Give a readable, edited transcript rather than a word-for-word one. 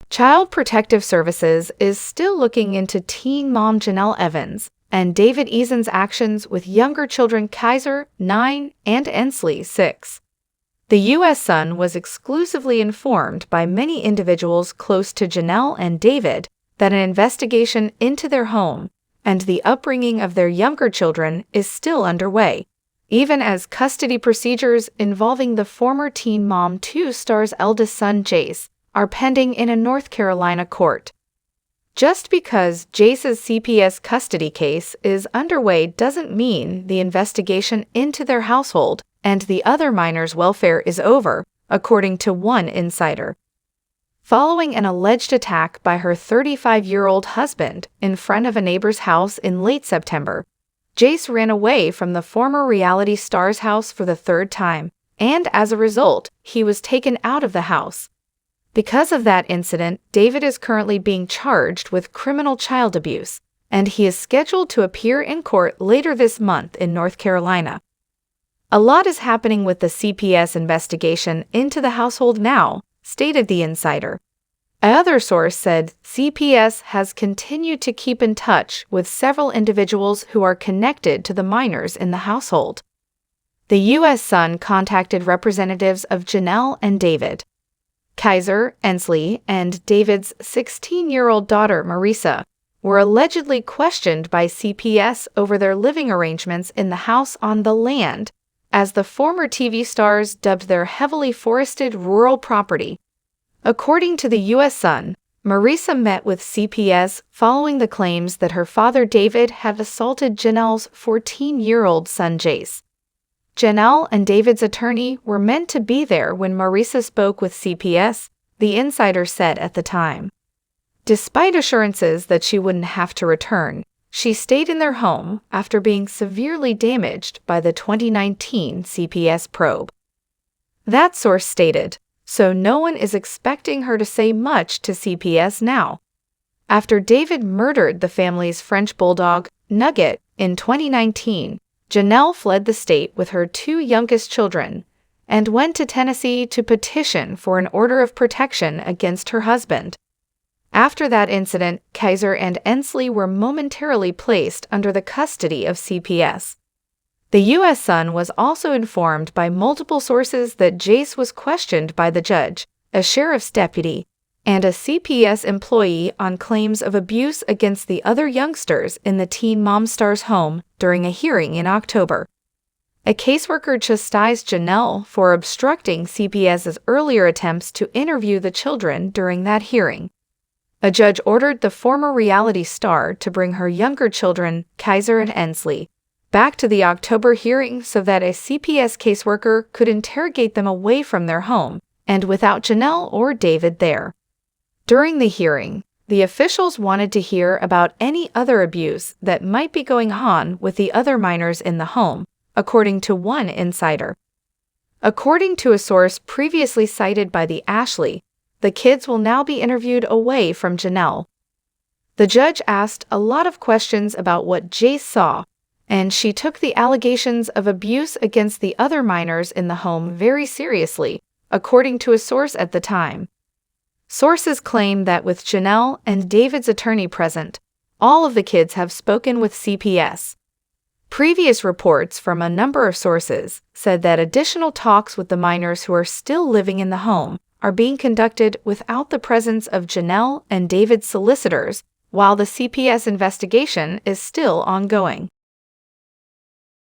Child Protective Services is still looking into teen mom Jenelle Evans and David Eason's actions with younger children Kaiser, 9, and Ensley, 6. The U.S. Sun was exclusively informed by many individuals close to Jenelle and David that an investigation into their home and the upbringing of their younger children is still underway, even as custody procedures involving the former Teen Mom 2 star's eldest son Jace are pending in a North Carolina court. Just because Jace's CPS custody case is underway doesn't mean the investigation into their household and the other minors' welfare is over, according to one insider. Following an alleged attack by her 35-year-old husband in front of a neighbor's house in late September, Jace ran away from the former reality star's house for the third time, and as a result, he was taken out of the house. Because of that incident, David is currently being charged with criminal child abuse, and he is scheduled to appear in court later this month in North Carolina. A lot is happening with the CPS investigation into the household now, stated the insider. Another source said CPS has continued to keep in touch with several individuals who are connected to the minors in the household. The U.S. Sun contacted representatives of Jenelle and David. Kaiser, Ensley, and David's 16-year-old daughter Marissa were allegedly questioned by CPS over their living arrangements in the house on the land, as the former TV stars dubbed their heavily forested rural property. According to the U.S. Sun, Marissa met with CPS following the claims that her father David had assaulted Jenelle's 14-year-old son Jace. Jenelle and David's attorney were meant to be there when Marissa spoke with CPS, the insider said at the time. Despite assurances that she wouldn't have to return, she stayed in their home after being severely damaged by the 2019 CPS probe. That source stated, so no one is expecting her to say much to CPS now. After David murdered the family's French bulldog, Nugget, in 2019, Jenelle fled the state with her 2 youngest children and went to Tennessee to petition for an order of protection against her husband. After that incident, Kaiser and Ensley were momentarily placed under the custody of CPS. The U.S. Sun was also informed by multiple sources that Jace was questioned by the judge, a sheriff's deputy, and a CPS employee on claims of abuse against the other youngsters in the Teen Mom star's home during a hearing in October. A caseworker chastised Jenelle for obstructing CPS's earlier attempts to interview the children during that hearing. A judge ordered the former reality star to bring her younger children, Kaiser and Ensley, back to the October hearing so that a CPS caseworker could interrogate them away from their home and without Jenelle or David there. During the hearing, the officials wanted to hear about any other abuse that might be going on with the other minors in the home, according to one insider. According to a source previously cited by the Ashley, the kids will now be interviewed away from Jenelle. The judge asked a lot of questions about what Jace saw, and she took the allegations of abuse against the other minors in the home very seriously, according to a source at the time. Sources claim that with Jenelle and David's attorney present, all of the kids have spoken with CPS. Previous reports from a number of sources said that additional talks with the minors who are still living in the home are being conducted without the presence of Jenelle and David's solicitors while the CPS investigation is still ongoing.